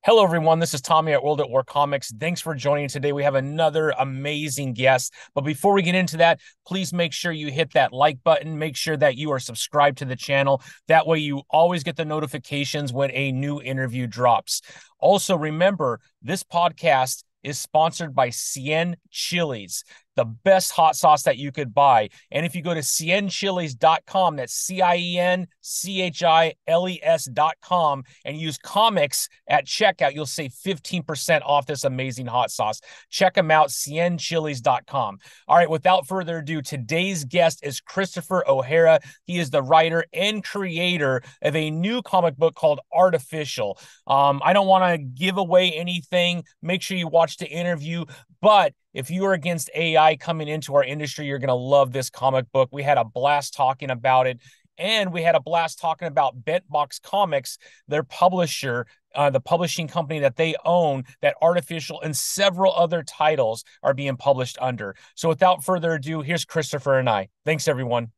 Hello, everyone. This is Tommy at World at War Comics. Thanks for joining today. We have another amazing guest. But before we get into that, please make sure you hit that like button. Make sure that you are subscribed to the channel. That way, you always get the notifications when a new interview drops. Also, remember, this podcast is sponsored by Cien Chilies, the best hot sauce that you could buy. And if you go to cienchiles.com, that's CIENCHILES.com, and use comics at checkout, you'll save 15% off this amazing hot sauce. Check them out, cienchiles.com. All right, without further ado, today's guest is Christopher O'Hara. He is the writer and creator of a new comic book called Artificial. I don't want to give away anything. Make sure you watch the interview, but if you are against AI coming into our industry, you're going to love this comic book. We had a blast talking about it, and we had a blast talking about Bentbox Comics, their publisher, the publishing company that they own, that Artificial and several other titles are being published under. So without further ado, here's Christopher and I. Thanks, everyone.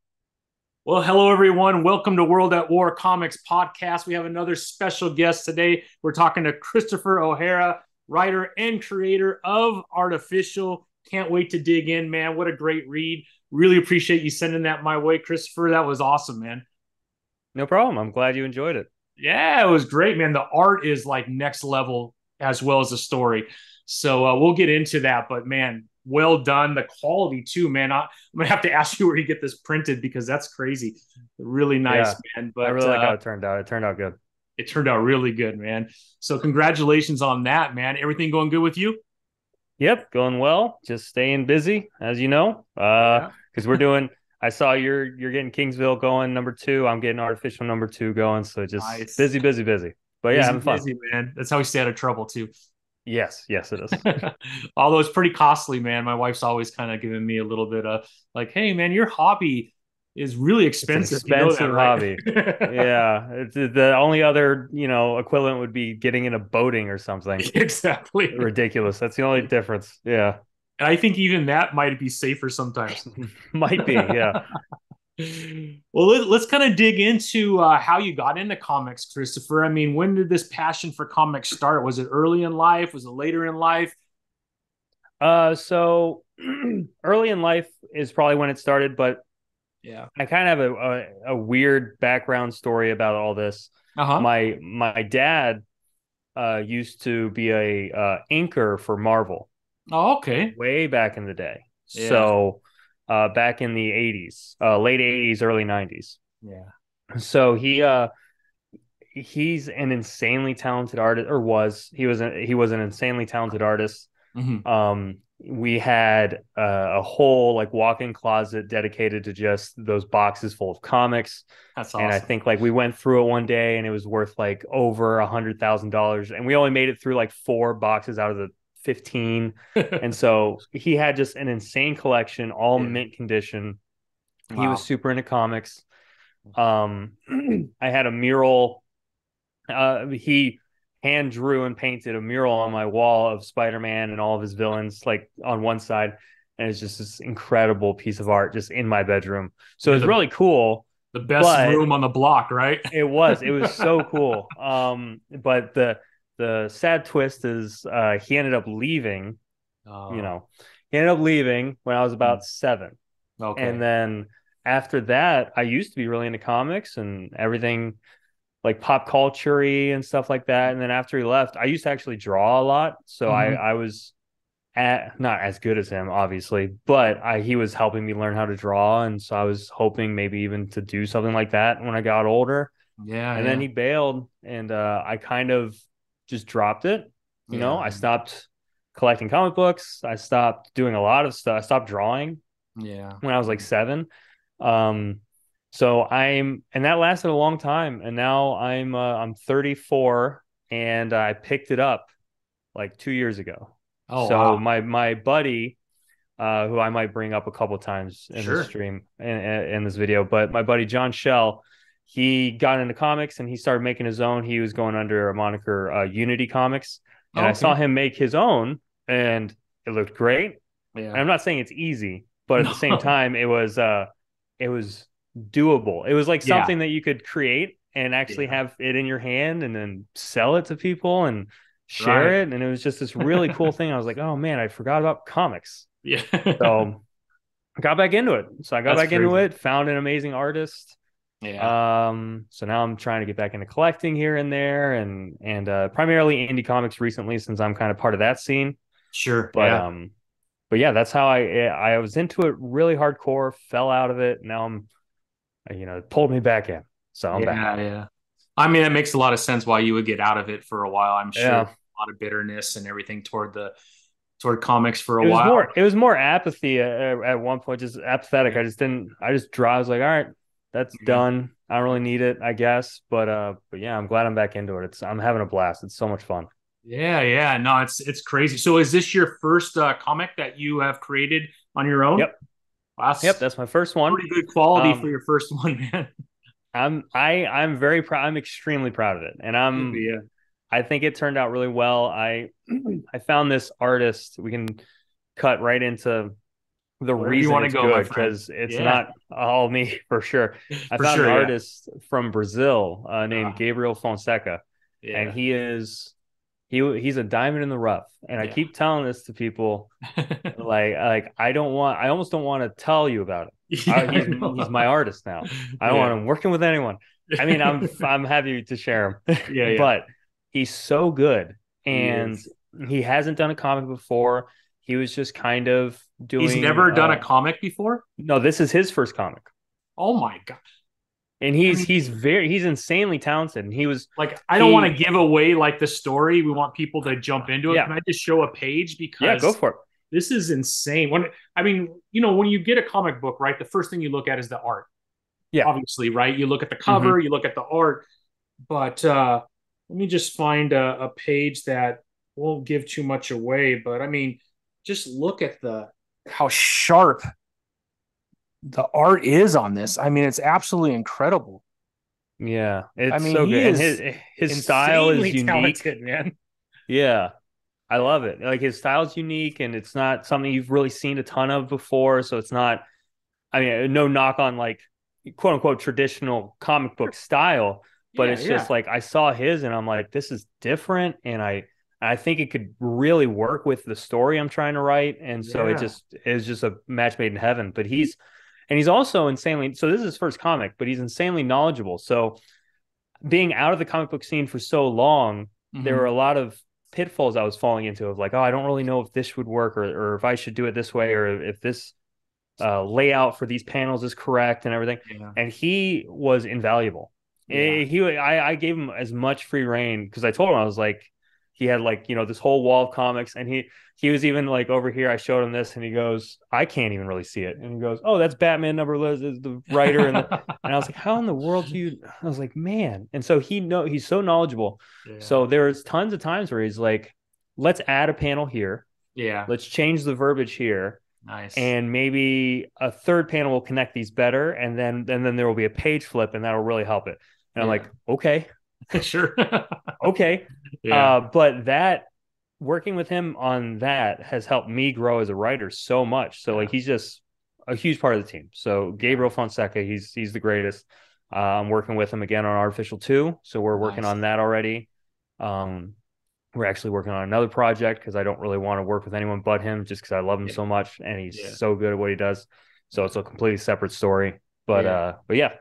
Well, hello, everyone. Welcome to World at War Comics podcast. We have another special guest today. We're talking to Christopher O'Hara, writer and creator of Artificial. Can't wait to dig in, man. What a great read. Really appreciate you sending that my way, Christopher. That was awesome, man. No problem. I'm glad you enjoyed it. Yeah, it was great, man. The art is like next level as well as the story. So we'll get into that, but man, well done. The quality too, man. I'm gonna have to ask you where you get this printed because that's crazy. Really nice, Yeah, man. I But really like how it turned out. It turned out good. it turned out really good, man. So congratulations on that, man. Everything going good with you? Yep, going well. Just staying busy, as you know. Yeah. Because we're doing. I saw you're getting Kingsville going -- 2. I'm getting Artificial #2 going. So just Nice. busy, busy, busy. But yeah, Busy, having fun. busy, man. That's how we stay out of trouble too. Yes, yes, it is. Although it's pretty costly, man. My wife's always kind of giving me a little bit of like, hey, man, your hobby is really It's an expensive. You know that, expensive hobby. right? Yeah, it's the only other equivalent would be getting into boating or something Exactly. ridiculous. That's the only difference. Yeah, And I think even that might be safer sometimes. might be. Yeah. Well, let's kind of dig into how you got into comics, Christopher. I mean, when did this passion for comics start? Was it early in life? Was it later in life? So early in life is probably when it started, but Yeah. I kind of have a weird background story about all this. Uh-huh. My dad used to be a inker for Marvel Oh, okay. way back in the day. Yeah. So back in the 80s, late 80s, early 90s. Yeah. So he's an insanely talented artist, or was he was an insanely talented artist. Hmm. We had a whole like walk-in closet dedicated to just those boxes full of comics. That's And I awesome. think like we went through it one day and it was worth like over $100,000. And we only made it through like 4 boxes out of the 15. And so he had just an insane collection, all Yeah. mint condition. He was Wow. super into comics. Um, I had a mural. He hand drew and painted a mural on my wall of Spider-Man and all of his villains, like on one side. And it's just this incredible piece of art just in my bedroom. So Yeah, it's really cool, the best but room on the block, right? it was so cool. But the sad twist is he ended up leaving, you Oh, know, he ended up leaving when I was about 7. And okay. then after that, I used to be really into comics and everything like pop culture and stuff like that. And then after he left, I used to actually draw a lot. So Hmm. I was not as good as him, obviously, but he was helping me learn how to draw. And so I was hoping maybe even to do something like that when I got older. Yeah, And then yeah, he bailed and I kind of just dropped it. yeah, I stopped collecting comic books. I stopped doing a lot of stuff. I stopped drawing yeah. when I was like 7. Um, and that lasted a long time. And now I'm 34 and I picked it up like 2 years ago. Oh, So wow. my buddy, who I might bring up a couple times in this Sure. stream in this video, but my buddy John Shell, he got into comics and he started making his own. He was going under a moniker Unity Comics, and I saw Okay. him make his own, and it looked great. And Yeah. I'm not saying it's easy, but at the same No. time, it was doable. It was like Yeah. something that you could create and actually Yeah. have it in your hand and then sell it to people. And share Right. it, and it was just this really cool thing. I was like, oh man, I forgot about comics. Yeah. So I got back into it. So I got That's back into crazy. it, found an amazing artist. Yeah. So now I'm trying to get back into collecting here and there, and primarily indie comics recently, since I'm kind of part of that scene. Sure. But Yeah. um, but yeah, that's how I was into it really hardcore, fell out of it. Now I'm, it pulled me back in. So I'm back. Yeah. Yeah. I mean, that makes a lot of sense why you would get out of it for a while. I'm sure Yeah. a lot of bitterness and everything toward comics for a It was while. more it was more apathy at one point, just apathetic. Yeah. I just draw. I was like, all right, that's Yeah. done. I don't really need it, I guess. But yeah, I'm glad I'm back into it. I'm having a blast. It's so much fun. Yeah, yeah. No, it's crazy. So is this your first comic that you have created on your own? Yep. Wow, Yep, that's that's my first one. pretty good quality for Um your first one, man. I'm very proud. I'm extremely proud of it. And Yeah. I think it turned out really well. I found this artist. We can cut right into the Wherever you reason want to it's go, my good, friend. because it's Yeah, not all me for sure. I for found an sure. Yeah. artist from Brazil named Uh, Gabriel Fonseca, and yeah. he's a diamond in the rough. And I Yeah. keep telling this to people, like I almost don't want to tell you about it. Yeah, I He's know. my artist now. I don't Yeah. want him working with anyone. I mean, I'm happy to share him, Yeah, yeah. but he's so good, He and is. he hasn't done a comic before. He was just kind of He's doing never done a comic before. no, this is his first comic. Oh my God. And I mean, he's insanely talented. And like, I don't want to he give away like the story. We want people to jump into it. yeah, Can I just show a page yeah, go because for it. this is insane. When I mean, when you get a comic book, right, the first thing you look at is the art. Yeah. Obviously, right? You look at the Hmm. cover, you look at the art, but let me just find a page that won't give too much away. But I mean, just look at the how sharp the art is on this. I mean, it's absolutely incredible. Yeah, I it's mean, so he good. And is his style is insanely unique. talented, man. Yeah. I love it. Like his style's unique, and it's not something you've really seen a ton of before. So it's not, I mean, no knock on like quote unquote traditional comic book style, but Yeah, it's just yeah, like I saw his and I'm like, this is different. And I think it could really work with the story I'm trying to write. And so it yeah, just is just a match made in heaven. But he's also insanely, so this is his first comic, but he's insanely knowledgeable. So being out of the comic book scene for so long, there were hmm a lot of pitfalls I was falling into of like, oh, I don't really know if this would work, or if I should do it this way, or if this layout for these panels is correct and everything. yeah, And he was invaluable. yeah, I gave him as much free reign because I told him I was like, he had like this whole wall of comics, and he was even like over here. I showed him this, and he goes, I can't even really see it, and he goes, oh, that's Batman number Liz is the writer, and I was like, how in the world do you? I was like, man, and so he's so knowledgeable. yeah, So there's tons of times where he's like, let's add a panel here, yeah. let's change the verbiage here, Nice. and maybe a third panel will connect these better, and then there will be a page flip, and that'll really help it. And I'm Yeah, like, okay, sure. okay. Yeah, But that working with him on that has helped me grow as a writer so much. So yeah, like he's just a huge part of the team. So yeah. Gabriel Fonseca, he's the greatest. I'm working with him again on Artificial 2. So we're working Nice. on that already. Um, we're actually working on another project because I don't really want to work with anyone but him just because I love him Yeah, so much and he's yeah, so good at what he does. So yeah, it's a completely separate story. yeah. But yeah.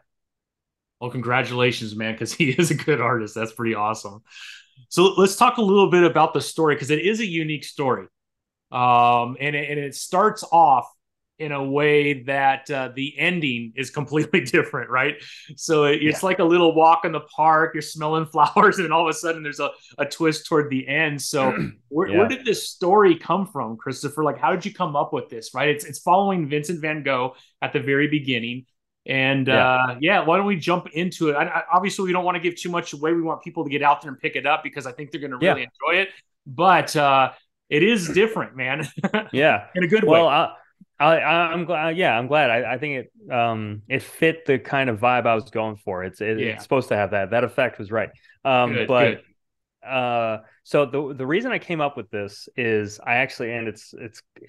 Well, congratulations, man, because he is a good artist. That's pretty awesome. So let's talk a little bit about the story because it is a unique story. And it starts off in a way that the ending is completely different, right? So Yeah. it's like a little walk in the park. You're smelling flowers, and all of a sudden there's a twist toward the end. So where Yeah. did this story come from, Christopher? Like, how did you come up with this? Right? It's following Vincent Van Gogh at the very beginning. And Yeah. yeah, why don't we jump into it? Obviously, we don't want to give too much away. We want people to get out there and pick it up because I think they're going to really Yeah. enjoy it. But it is different, man, Yeah. in a good Well, way. I'm glad. Yeah, I'm glad. I think it fit the kind of vibe I was going for. It's Yeah, supposed to have that effect was right. good, But good. so the reason I came up with this is I actually, and it's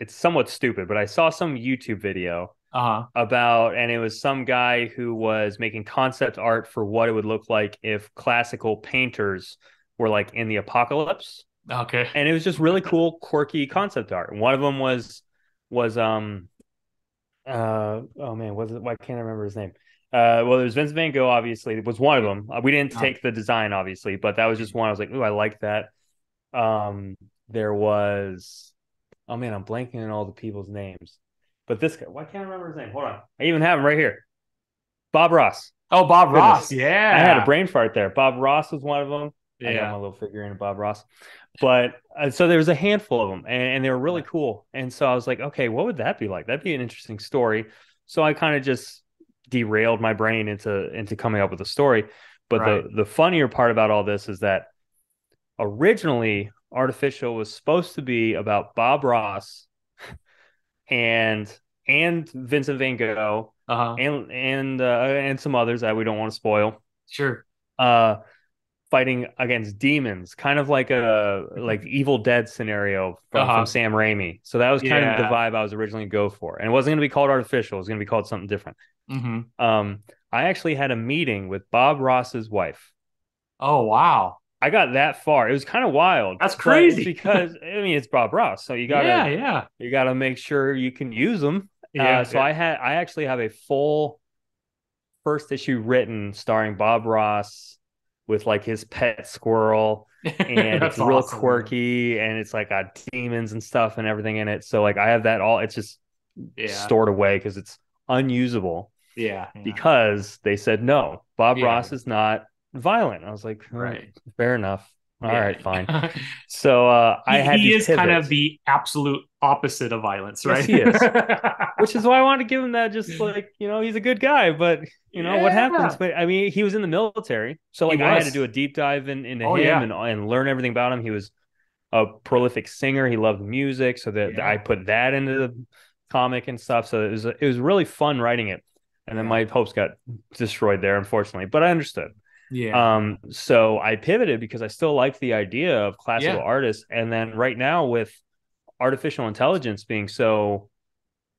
somewhat stupid, but I saw some YouTube video Uh-huh. about, and it was some guy who was making concept art for what it would look like if classical painters were like in the apocalypse. Okay. And it was just really cool, quirky concept art. And one of them was oh man, was it? Why can't I remember his name? Well, there's Vince Van Gogh, obviously, it was one of them. We didn't Uh, take the design, obviously, but that was just one. I was like, ooh, I like that. There was, oh man, I'm blanking on all the people's names. But this guy, why can't I remember his name? Hold on. I even have him right here. Bob Ross. oh, Bob Goodness. Ross. I had a Yeah. brain fart there. Bob Ross was one of them. I got my Yeah. little figurine of Bob Ross. But so there was a handful of them, and they were really cool. And so I was like, okay, what would that be like? That'd be an interesting story. So I kind of just derailed my brain into coming up with a story. But Right. the funnier part about all this is that originally Artificial was supposed to be about Bob Ross and Vincent Van Gogh Uh-huh. and some others that we don't want to spoil. Sure. Uh, Fighting against demons, kind of like a like Evil Dead scenario from Uh-huh. Sam Raimi. So that was kind of the Yeah. vibe I was originally going to go for, and it wasn't going to be called Artificial. It was going to be called something different. Mm-hmm. Um, I actually had a meeting with Bob Ross's wife. Oh, wow. I got that far. It was kind of wild, That's but it's crazy. because I mean it's Bob Ross, so Yeah, yeah. you gotta make sure you can use them. Yeah, So yeah. I actually have a full first issue written starring Bob Ross with like his pet squirrel, and it's That's real awesome, man. quirky, and it's like got demons and stuff and everything in it. So like I have that all. It's just Yeah. stored away because it's unusable Yeah, yeah. because they said no. Bob Yeah, Ross is not violent. I was like, oh, right. fair enough. All Yeah. right, fine. So I had He to is kind pivot. of the absolute opposite of violence, Yes, right? he is. Which is why I wanted to give him that. Just like he's a good guy, but what happens? Yeah. But I mean, he was in the military, so He like I had to was. do a deep dive into Oh him yeah. and learn everything about him. He was a prolific singer. He loved music, so that I Yeah. put that into the comic and stuff. So it was really fun writing it. And then Yeah. my hopes got destroyed there, unfortunately. But I understood. Yeah. So I pivoted because I still like the idea of classical Yeah. artists. And then right now with artificial intelligence being so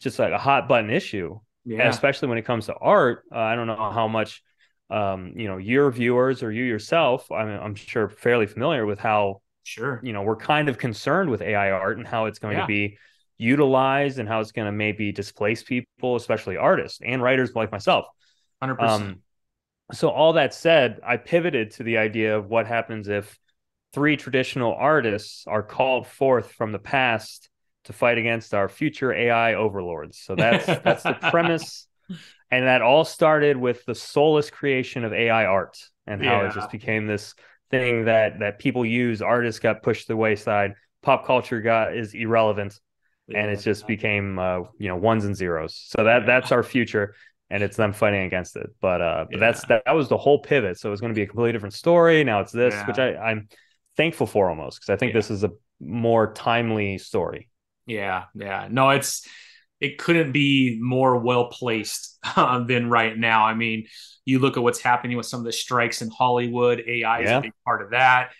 just like a hot button issue, Yeah. especially when it comes to art. I don't know how much your viewers or you yourself, I'm sure fairly familiar with how Sure. we're kind of concerned with AI art and how it's going to Yeah. be utilized and how it's going to maybe displace people, especially artists and writers like myself. 100%. Um, so all that said, I pivoted to the idea of what happens if three traditional artists are called forth from the past to fight against our future AI overlords. So that's the premise, and that all started with the soulless creation of AI art and how it just Yeah. became this thing that people use. Artists got pushed to the wayside. Pop culture is irrelevant, and it Yeah. just became ones and zeros. So that's Yeah. our future, and it's them fighting against it. But Yeah. that was the whole pivot. So it was going to be a completely different story. Now it's this, which Yeah. I'm thankful for almost because I think Yeah. this is a more timely story. Yeah. Yeah. No, it couldn't be more well placed than right now. I mean, you look at what's happening with some of the strikes in Hollywood. AI is a Yeah. big part of that.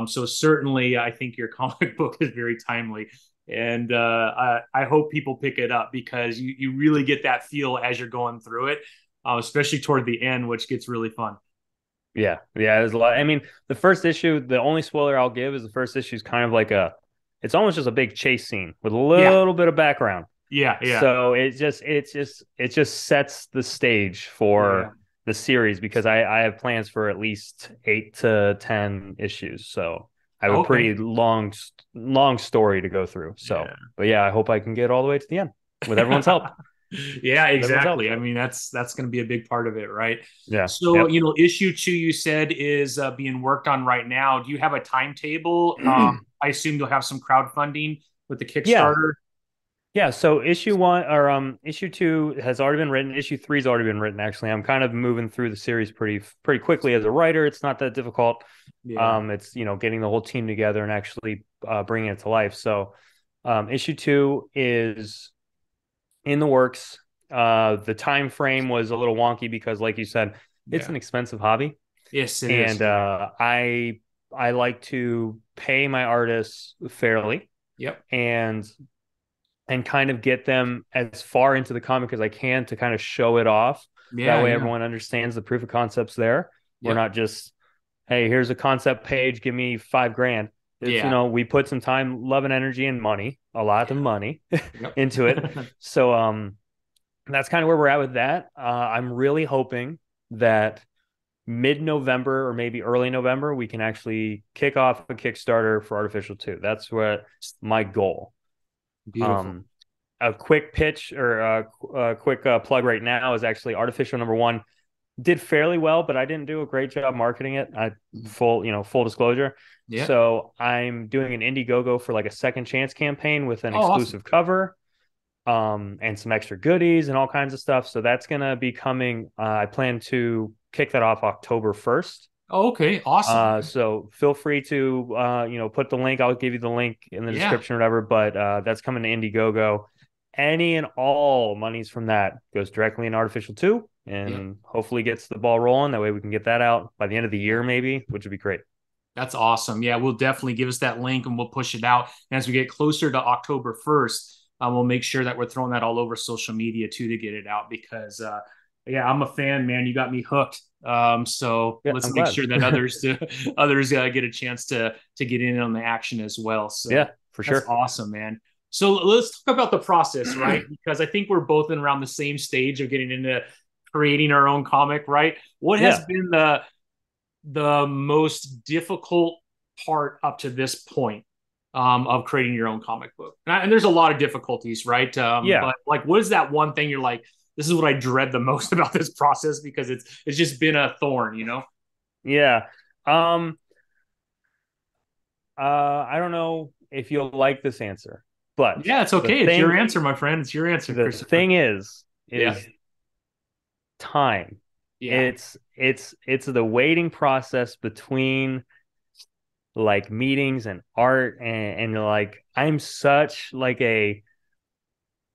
So certainly, I think your comic book is very timely, and I hope people pick it up because you really get that feel as you're going through it, especially toward the end, which gets really fun. Yeah. Yeah. There's a lot. I mean, the first issue, the only spoiler I'll give is the first issue is kind of like it's almost just a big chase scene with a Yeah, little bit of background. yeah, yeah, So it just sets the stage yeah. for the series because I have plans for at least 8 to 10 issues. So I have a Okay. pretty long story to go through. So, Yeah. but yeah, I hope I can get all the way to the end with everyone's help. Yeah, With everyone's help. exactly. I mean, that's going to be a big part of it, right? Yeah. So, Yep. issue two you said is being worked on right now. Do you have a timetable? I assume you'll have some crowdfunding with the Yeah. Kickstarter. Yeah, so issue one or issue two has already been written. Issue three's already been written. Actually, I'm kind of moving through the series pretty quickly as a writer. It's not that difficult. Yeah, It's getting the whole team together and actually bringing it to life. So, issue two is in the works. The time frame was a little wonky because, like you said, it's yeah. an expensive hobby, Yes, it is. and Yeah. I like to pay my artists fairly Yep. and kind of get them as far into the comic as I can to kind of show it off. That Yeah, way, yeah. everyone understands the proof of concept's there. We're Yep. not just, hey, here's a concept page, give me $5,000. It's, we put some time, love, and energy and money, a lot of money into it. So that's kind of where we're at with that. I'm really hoping that mid-November or maybe early November, we can actually kick off a Kickstarter for Artificial 2. That's what my goal. Beautiful. A quick pitch or a quick plug right now is actually Artificial number 1 did fairly well, but I didn't do a great job marketing it. Full disclosure. Yeah. So I'm doing an Indiegogo for like a second chance campaign with an exclusive cover, and some extra goodies and all kinds of stuff. So that's gonna be coming. I plan to kick that off October 1st. Oh, okay, awesome. So feel free to put the link. I'll give you the link in the description or whatever. But that's coming to Indiegogo. Any and all monies from that goes directly in Artificial 2 and hopefully gets the ball rolling. That way we can get that out by the end of the year, maybe, which would be great. That's awesome. Yeah, we'll definitely give us that link and we'll push it out. And as we get closer to October 1st, we'll make sure that we're throwing that all over social media too to get it out because, I'm a fan, man. You got me hooked. So let's make sure that others get a chance to get in on the action as well. So yeah, for sure. That's awesome, man. So let's talk about the process, right? Because I think we're both in around the same stage of getting into creating our own comic, right? What has been the most difficult part up to this point of creating your own comic book? And there's a lot of difficulties, right? But like, what is that one thing you're like, this is what I dread the most about this process because it's just been a thorn, Yeah. I don't know if you'll like this answer. But yeah, it's okay. It's your answer, my friend. It's your answer. The thing is time. Yeah. It's the waiting process between like meetings and art and like I'm such like a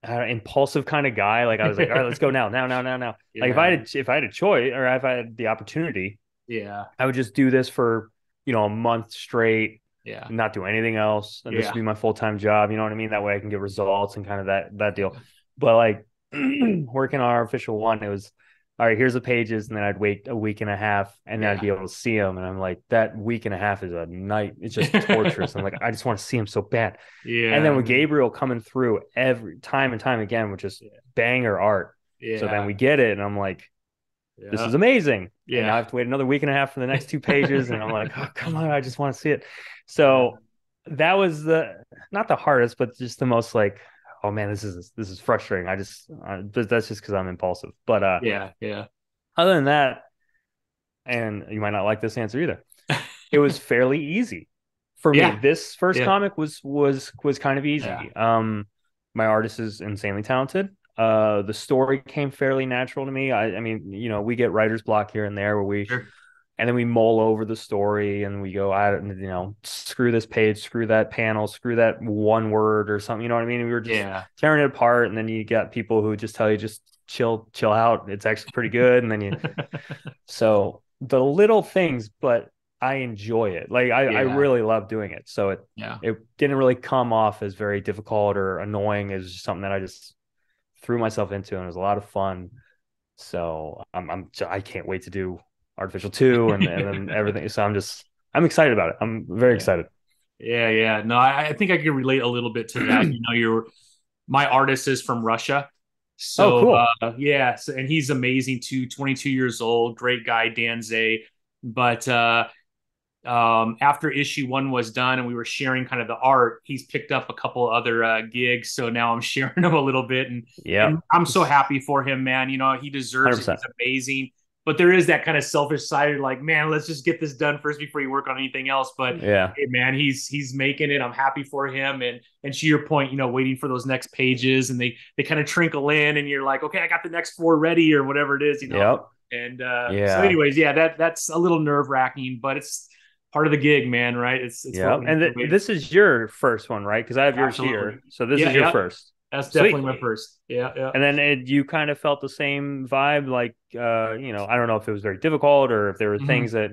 impulsive kind of guy. Like I was like, all right, let's go now. Yeah. Like if I had a choice or if I had the opportunity, I would just do this for a month straight. Yeah. Not do anything else. And this would be my full-time job. You know what I mean? That way I can get results and kind of that deal. But like working on Artificial 1, it was, all right, here's the pages. And then I'd wait a week and a half and then I'd be able to see them. And I'm like, that week and a half is a night. It's just torturous. I'm like, I just want to see them so bad. Yeah. And then with Gabriel coming through every time and time again, which is banger art. Yeah. So then we get it. And I'm like, this is amazing. Yeah. And I have to wait another week and a half for the next 2 pages. And I'm like, oh, come on. I just want to see it. So that was not the hardest, but just the most like, oh man, this is frustrating. That's just because I'm impulsive. But other than that, and you might not like this answer either, it was fairly easy for me. This first comic was kind of easy. My artist is insanely talented. The story came fairly natural to me. I mean, we get writer's block here and there where we and then we mull over the story and we go, screw this page, screw that panel, screw that one word or something. You know what I mean? We were just tearing it apart. And then you got people who just tell you, just chill out. It's actually pretty good. And then so the little things, but I enjoy it. Like I really love doing it. So it didn't really come off as very difficult or annoying. It was just something that I just threw myself into and it was a lot of fun. So I can't wait to do Artificial 2 and then everything. So I'm excited about it. I'm very excited. Yeah. No, I think I can relate a little bit to that. My artist is from Russia. So, cool. And he's amazing too. 22 years old, great guy, Dan Zay. But after issue 1 was done and we were sharing kind of the art, he's picked up a couple other gigs. So now I'm sharing him a little bit. And I'm so happy for him, man. He deserves 100%. It. He's amazing. But there is that kind of selfish side, like, man, let's just get this done first before you work on anything else. But hey, man, he's making it. I'm happy for him. And to your point, waiting for those next pages, and they kind of trickle in, and you're like, okay, I got the next 4 ready, or whatever it is, And so, anyways, that's a little nerve wracking, but it's part of the gig, man. Right? It's and this is your first one, right? Because I have yours here, so this is your first. That's definitely my first. Yeah. And then you kind of felt the same vibe, like, I don't know if it was very difficult or if there were things that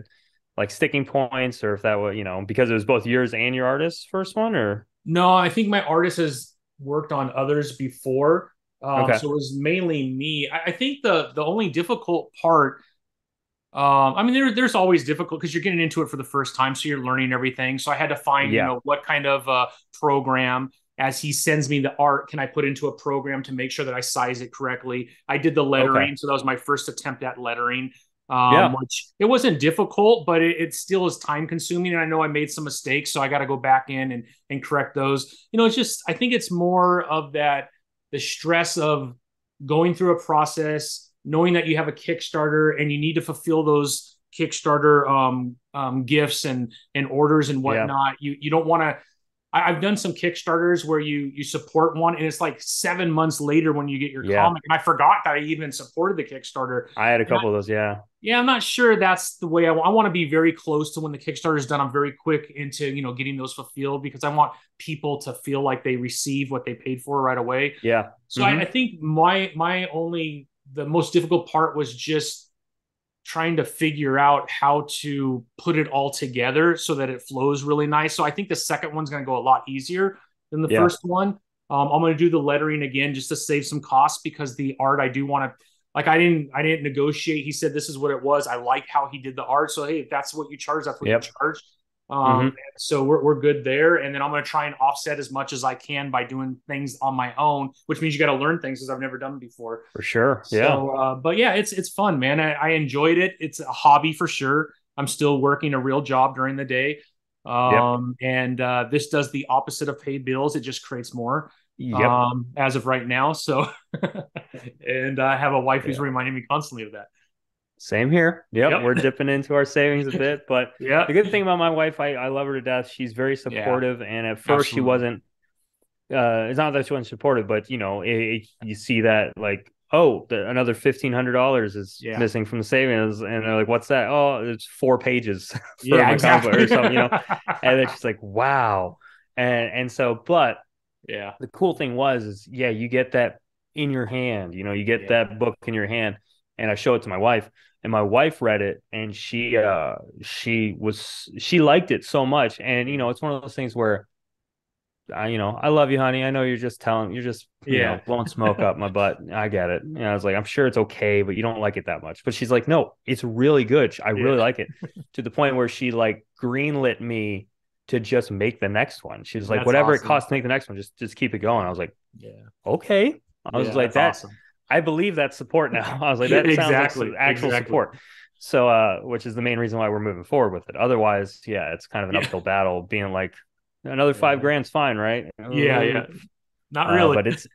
like sticking points or if that was, because it was both yours and your artist's first one or. No, I think my artist has worked on others before. So it was mainly me. I think the only difficult part I mean, there's always difficult because you're getting into it for the first time, so you're learning everything. So I had to find, Yeah. what kind of program. As he sends me the art, can I put into a program to make sure that I size it correctly? I did the Okay. lettering, so that was my first attempt at lettering. Yeah. Which it wasn't difficult, but it still is time consuming. And I know I made some mistakes, so I got to go back in and correct those. It's just I think it's more of that the stress of going through a process, knowing that you have a Kickstarter and you need to fulfill those Kickstarter gifts and orders and Yeah. whatnot. You don't want to. I've done some Kickstarters where you support one and it's like 7 months later when you get your Yeah. comic. And I forgot that I even supported the Kickstarter. I had a couple of those. Yeah. Yeah, I'm not sure that's the way I want to be very close to when the Kickstarter is done. I'm very quick into, getting those fulfilled because I want people to feel like they receive what they paid for right away. Yeah. So I think the most difficult part was just trying to figure out how to put it all together so that it flows really nice. So I think the second one's going to go a lot easier than the Yeah. first one. I'm going to do the lettering again just to save some costs because the art I do want to like I didn't negotiate. He said this is what it was. I like how he did the art. So hey, if that's what you charge, that's what you Yep. charge. Mhm. So we're good there. And then I'm going to try and offset as much as I can by doing things on my own, which means you got to learn things because I've never done before. For sure. Yeah. So, but yeah, it's fun, man. I enjoyed it. It's a hobby for sure. I'm still working a real job during the day. Yep. And this does the opposite of pay bills. It just creates more, Yep. as of right now. So, and I have a wife who's Yeah. reminding me constantly of that. Same here. Yep. Yep. We're dipping into our savings a bit, but Yeah. the good thing about my wife, I love her to death. She's very supportive, and at first she Absolutely. wasn't. It's not that she wasn't supportive, but you see that like, oh, another $1,500 is Yeah. missing from the savings, and they're like, "What's that?" Oh, it's 4 pages for Yeah, my comic book exactly. or something, And then she's like, "Wow," and so, but Yeah. the cool thing is yeah, you get that in your hand, you get Yeah. that book in your hand, and I show it to my wife, and my wife read it, and she liked it so much, and it's one of those things where I love you, honey. I know you're just Yeah. blowing smoke up my butt. I get it. I was like, I'm sure it's okay, but you don't like it that much. But she's like, no, it's really good. I really like it, to the point where she like greenlit me to just make the next one. She was like, That's whatever it awesome. costs to make the next one, just keep it going. I was like, Yeah. okay. I was Yeah, like, that's that awesome. I believe that's support now. I was like, that sounds like some Exactly. actual Exactly. support. So, which is the main reason why we're moving forward with it. Otherwise, yeah, it's kind of an Yeah. uphill battle, being like, another Yeah. $5,000's fine, right? Yeah. Yeah. Not really. But it's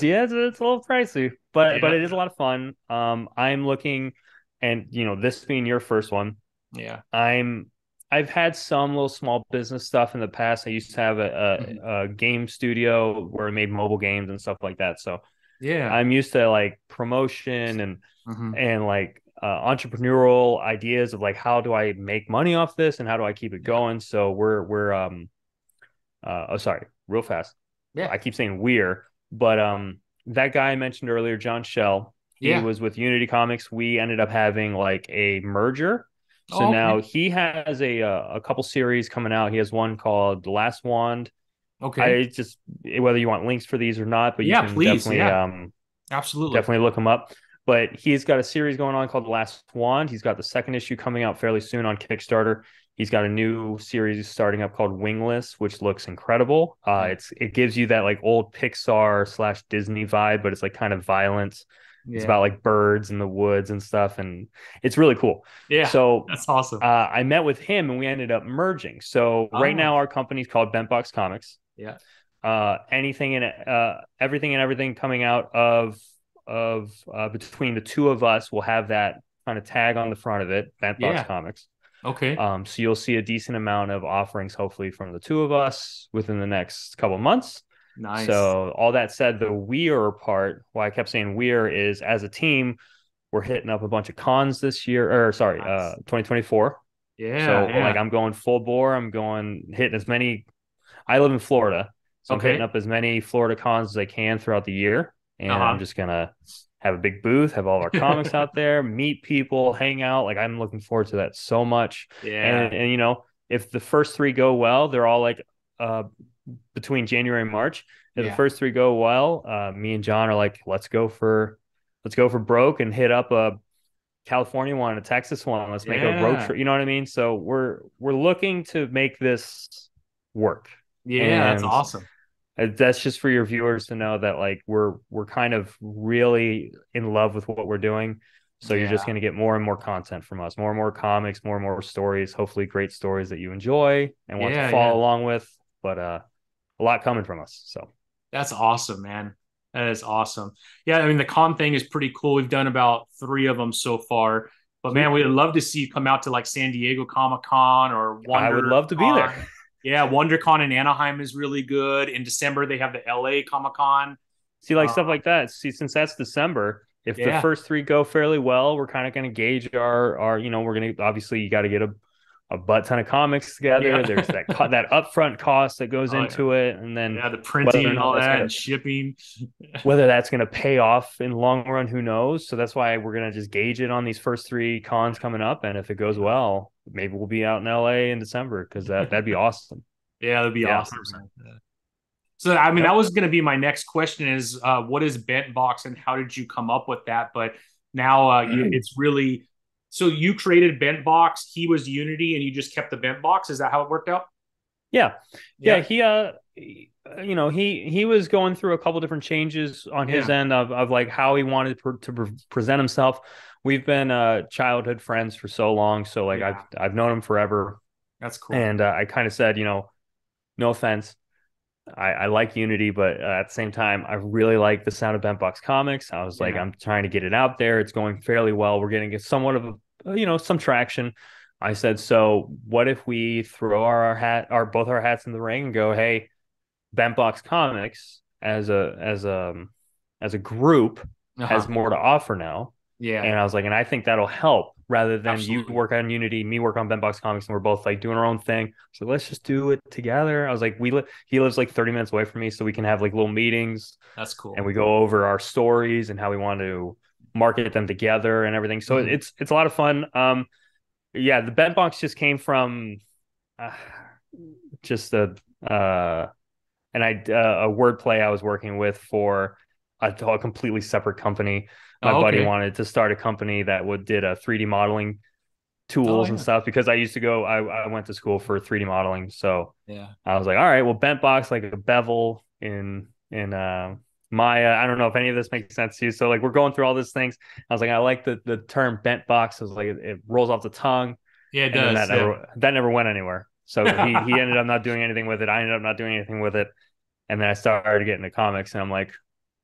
yeah, it's a little pricey, but Yeah. it is a lot of fun. I'm looking, and this being your first one, Yeah. I've had some little small business stuff in the past. I used to have a game studio where I made mobile games and stuff like that. So Yeah. I'm used to like promotion and Mhm. like entrepreneurial ideas of like, how do I make money off this and how do I keep it Yeah. going? So oh, sorry, real fast. Yeah. I keep saying we're, but that guy I mentioned earlier, John Shell, he Yeah. was with Unity Comics. We ended up having like a merger. So Oh, now okay. he has a couple series coming out. He has one called The Last Wand. Okay. I just, whether you want links for these or not, but you Yeah, can please. definitely Yeah. Absolutely. look him up. But he's got a series going on called The Last Wand. He's got the second issue coming out fairly soon on Kickstarter. He's got a new series starting up called Wingless, which looks incredible. Yeah. It gives you that like old Pixar / Disney vibe, but it's like kind of violent. It's Yeah. about like birds in the woods and stuff, and it's really cool. Yeah. So That's awesome. I met with him, and we ended up merging. So right Oh. now our company's called Bentbox Comics. Yeah. Everything and everything coming out of between the two of us will have that kind of tag on the front of it, Bentbox Yeah. Comics. Okay. So you'll see a decent amount of offerings, hopefully, from the two of us within the next couple of months. Nice. So all that said, the we're part, why I kept saying we're, is as a team, we're hitting up a bunch of cons this year, or sorry, Nice. 2024. Yeah. So Yeah. like I'm going full bore. I'm hitting as many. I live in Florida, so I'm hitting Okay. up as many Florida cons as I can throughout the year, and I'm Uh-huh. just gonna have a big booth, have all of our comics out there, meet people, hang out. Like I'm looking forward to that so much. Yeah. And if the first three go well, they're all like between January and March. If the Yeah. first three go well, me and John are like, let's go for broke and hit up California one, a Texas one. Let's make a road Yeah. trip. You know what I mean? So we're looking to make this work. Yeah, that's And awesome. that's just for your viewers to know that like we're kind of really in love with what we're doing. So you're just Yeah. going to get more and more content from us, more and more comics, more and more stories, hopefully great stories that you enjoy and want to Yeah, follow yeah. along with. But a lot coming from us. So That's awesome, man. That is awesome. Yeah, I mean the con thing is pretty cool. We've done about 3 of them so far. But man, sweet. we'd love to see you come out to like San Diego Comic Con or I would love to be there. WonderCon. Yeah, WonderCon in Anaheim is really good. In December, they have the LA Comic Con. See, like stuff like that. See, since that's December, if the Yeah. first 3 go fairly well, we're kind of going to gauge our, we're going to obviously you got to get a butt ton of comics together. Yeah. There's that that upfront cost that goes Oh, yeah. into it, and then Yeah, the whether printing or and not all that's that gonna and shipping. pay off in long run, who knows? So that's why we're gonna just gauge it on these first 3 cons coming up, and if it goes well, maybe we'll be out in LA in December because that'd be awesome. Yeah, that'd be Yeah, awesome. 100%. Man. So, I mean, that Yep. was going to be my next question is what is Bent Box and how did you come up with that? But now it's really, so you created Bent Box, he was Unity, and you just kept the Bent Box. Is that how it worked out? Yeah, Yeah. he was going through a couple different changes on his Yeah. end of like how he wanted to present himself. We've been childhood friends for so long, so like Yeah. I've known him forever, That's cool. and I kind of said, no offense, I like Unity, but at the same time, I really like the sound of Bent Box Comics. I was like, Yeah. I'm trying to get it out there. It's going fairly well. We're getting somewhat of some traction. I said, so what if we throw both our hats in the ring and go, hey, Bent Box Comics as a group has Uh-huh. more to offer now. Yeah. And I was like, and I think that'll help rather than you Absolutely. work on Unity, me work on Bent Box Comics, and we're both like doing our own thing. So let's just do it together. I was like, he lives like 30 minutes away from me, so we can have like little meetings That's cool. and we go over our stories and how we want to market them together and everything. So it's a lot of fun. Yeah, the Bent Box just came from uh, just a wordplay I was working with for a completely separate company. My Oh, buddy okay. wanted to start a company that did a 3D modeling Oh, tools and yeah. stuff because I went to school for 3D modeling. So Yeah. I was like, all right, well, bent box like a bevel in Maya. I don't know if any of this makes sense to you. So like we're going through all these things. I was like, I like the term bent box. I was like, it rolls off the tongue, Yeah, it and then does. Yeah. that never went anywhere. So he ended up not doing anything with it. I ended up not doing anything with it. And then I started getting into comics, and I'm like,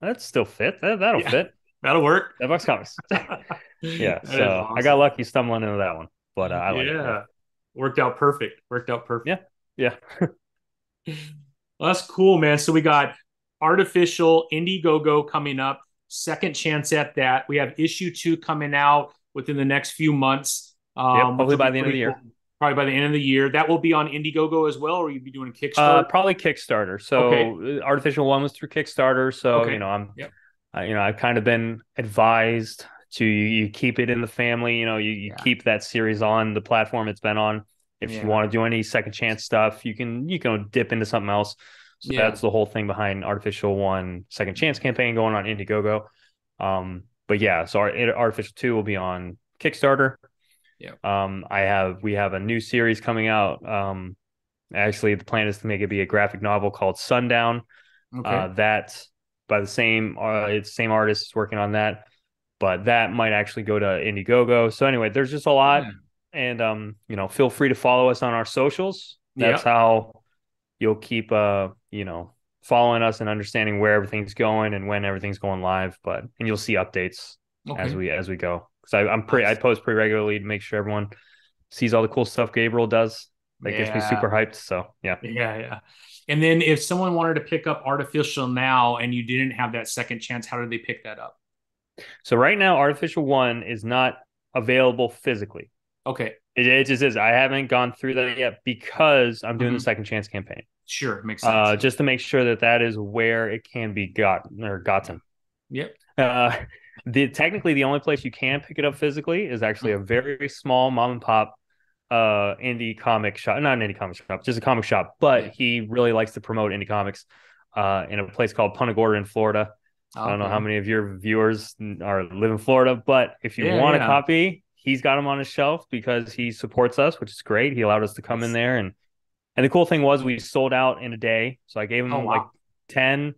that still fit. That'll Yeah. fit. That'll work. That box comics. Yeah. That is So I got awesome. lucky stumbling into that one, but I like it. Yeah. Yeah. Worked out perfect. Worked out Yeah. perfect. Yeah. Well, that's cool, man. So we got Artificial Indiegogo coming up. Second chance at that. We have issue 2 coming out within the next few months, Yep. which Hopefully will be by the end of the pretty year. cool. Probably by the end of the year. That will be on Indiegogo as well, or you'll be doing Kickstarter. Probably Kickstarter. Okay. So Artificial One was through Kickstarter. So Okay. Yep. I've kind of been advised to you keep it in the family. You Yeah. keep that series on the platform it's been on. If you Yeah. want to do any second chance stuff, you can dip into something else. So Yeah. that's the whole thing behind Artificial One second chance campaign going on Indiegogo. But yeah, so Artificial 2 will be on Kickstarter. Yeah. We have a new series coming out. Actually, the plan is to make it be a graphic novel called Sundown. Okay. That by the same it's the same artist is working on that, but that might actually go to Indiegogo. So anyway, there's just a lot, and feel free to follow us on our socials. That's Yeah. how you'll keep following us and understanding where everything's going and when everything's going live. And you'll see updates as Okay. we go. Because I Nice. post pretty regularly to make sure everyone sees all the cool stuff Gabriel does. That gets me Yeah. super hyped. So yeah. Yeah. Yeah. And then if someone wanted to pick up Artificial now and you didn't have that second chance, how did they pick that up? So right now, Artificial One is not available physically. Okay. It just is. I haven't gone through that yet because I'm doing the second chance campaign. Sure, makes sense. Just to make sure that is where it can be gotten. Yep. Technically the only place you can pick it up physically is actually a very small mom and pop indie comic shop, not an indie comic shop, just a comic shop. But he really likes to promote indie comics in a place called Punta Gorda in Florida. I don't know Okay. how many of your viewers live in Florida, but if you Yeah, want a yeah. copy, he's got them on his shelf because he supports us, which is great. He allowed us to come in there, and the cool thing was we sold out in a day. So I gave Oh him like wow. 10,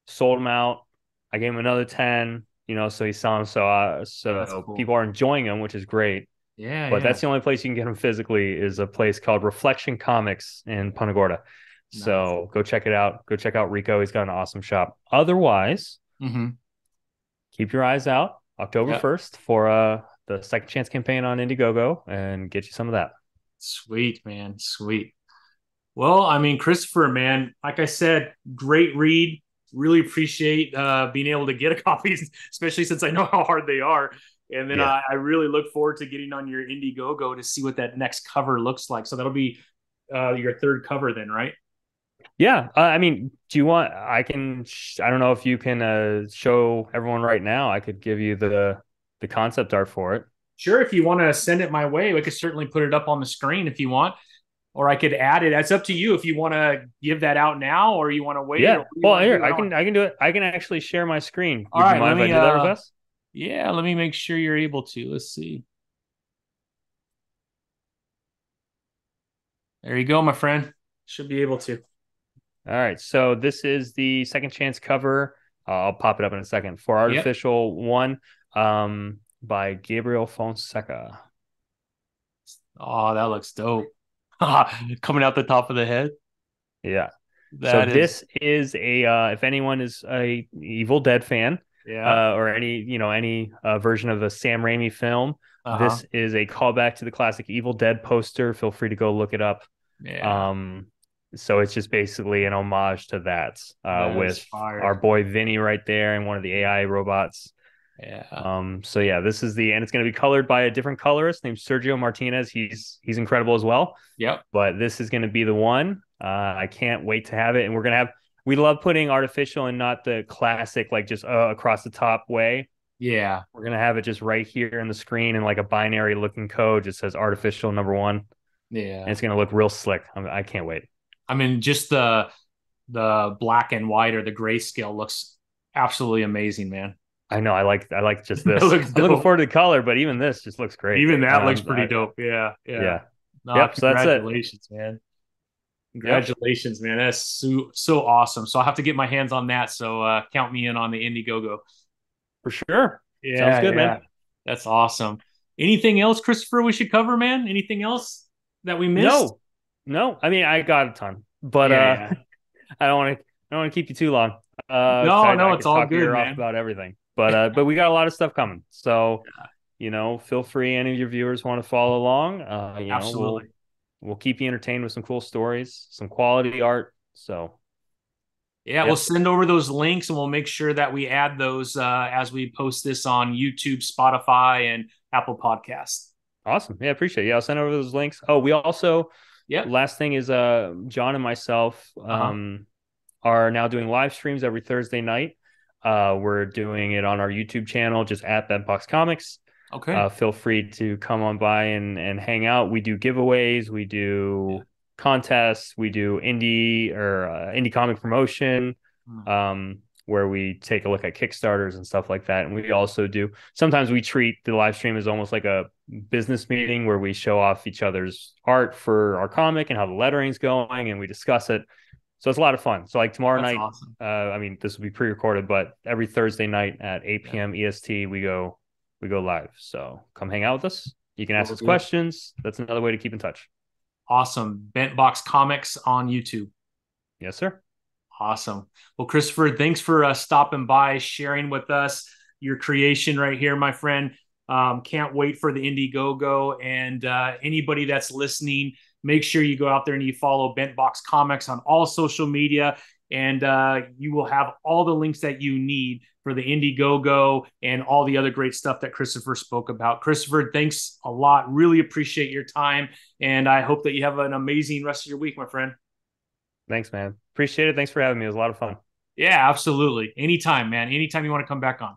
sold them out. I gave him another 10, so he's selling. That's So cool. people are enjoying them, which is great. Yeah, But yeah. that's the only place you can get them physically is a place called Reflection Comics in Punta Gorda. Nice. So go check it out. Go check out Rico. He's got an awesome shop. Otherwise, Mm-hmm. keep your eyes out October Yeah. 1st for the Second Chance campaign on Indiegogo and get you some of that. Sweet, man. Sweet. Well, I mean, Christopher, man, like I said, great read. Really appreciate being able to get a copy, especially since I know how hard they are. And then Yeah. I really look forward to getting on your Indiegogo to see what that next cover looks like. So that'll be your third cover then, right? Yeah. I mean, do you want, I don't know if you can show everyone right now. I could give you the concept art for it. Sure. If you want to send it my way, we could certainly put it up on the screen if you want, or I could add it. That's up to you if you want to give that out now or you want to wait or Yeah. what do you Well, want to here, do? I don't. I can do it. I can actually share my screen. All Would you right. Let mind if I me, do that real fast? yeah, let me make sure you're able to. Let's see. There you go, my friend. Should be able to. All right. So this is the Second Chance cover. I'll pop it up in a second for Yep. Artificial One by Gabriel Fonseca. Oh, that looks dope. Coming out the top of the head. Yeah. So That is, this is a if anyone is a Evil Dead fan, yeah. or any version of a Sam Raimi film, Uh-huh. this is a callback to the classic Evil Dead poster. Feel free to go look it up. Yeah. Um, so it's just basically an homage to that, That is with fire. our boy Vinny right there and one of the AI robots. Yeah. So yeah, and it's going to be colored by a different colorist named Sergio Martinez. He's incredible as well. Yep. But this is going to be the one. I can't wait to have it, and we love putting artificial and not the classic like just across the top way. Yeah. We're gonna have it just right here in the screen in like a binary looking code. Just says artificial #1, and Yeah. it's gonna look real slick. I can't wait. I mean, just the black and white or the grayscale looks absolutely amazing, man. I know. I like just It this. looks I'm looking dope. forward to the color, but even this just looks great. Even that looks pretty dope. Yeah. Yeah. Yeah. No, Yep. So that's it. congratulations, man. Yep. Congratulations, man. That's so awesome. So I'll have to get my hands on that. So count me in on the Indiegogo. For sure. Sounds Yeah, good, man. yeah. That's awesome. Anything else, Christopher, we should cover, man? Anything else that we missed? No, no. I mean, I got a ton, but Yeah, yeah. I don't want to keep you too long. No, I no, it's could all talk your good, ear off man. about everything, but we got a lot of stuff coming. So, feel free. Any of your viewers want to follow along. Absolutely. We'll keep you entertained with some cool stories, some quality art. So, Yeah, we'll yep. send over those links and we'll make sure that we add those as we post this on YouTube, Spotify, and Apple Podcasts. Awesome. Yeah, appreciate it. Yeah, I'll send over those links. Oh, we also, Yep. last thing is John and myself are now doing live streams every Thursday night. We're doing it on our YouTube channel, just at Bedbox Comics. Okay. Feel free to come on by and hang out. We do giveaways, we do contests, we do indie comic promotion, where we take a look at Kickstarters and stuff like that. And we also sometimes we treat the live stream as almost like a business meeting where we show off each other's art for our comic and how the lettering's going, and we discuss it. So it's a lot of fun. So like tomorrow That's night, awesome. I mean, this will be pre-recorded, but every Thursday night at 8 p.m. EST, we go live. So come hang out with us. You can ask us questions. That's another way to keep in touch. Awesome. Bent Box Comics on YouTube. Yes, sir. Awesome. Well, Christopher, thanks for stopping by, sharing with us your creation right here, my friend. Can't wait for the Indiegogo. And anybody that's listening, make sure you go out there and you follow Bent Box Comics on all social media. And you will have all the links that you need for the Indiegogo and all the other great stuff that Christopher spoke about. Christopher, thanks a lot. Really appreciate your time. And I hope that you have an amazing rest of your week, my friend. Thanks, man. Appreciate it. Thanks for having me. It was a lot of fun. Yeah, absolutely. Anytime, man. Anytime you want to come back on.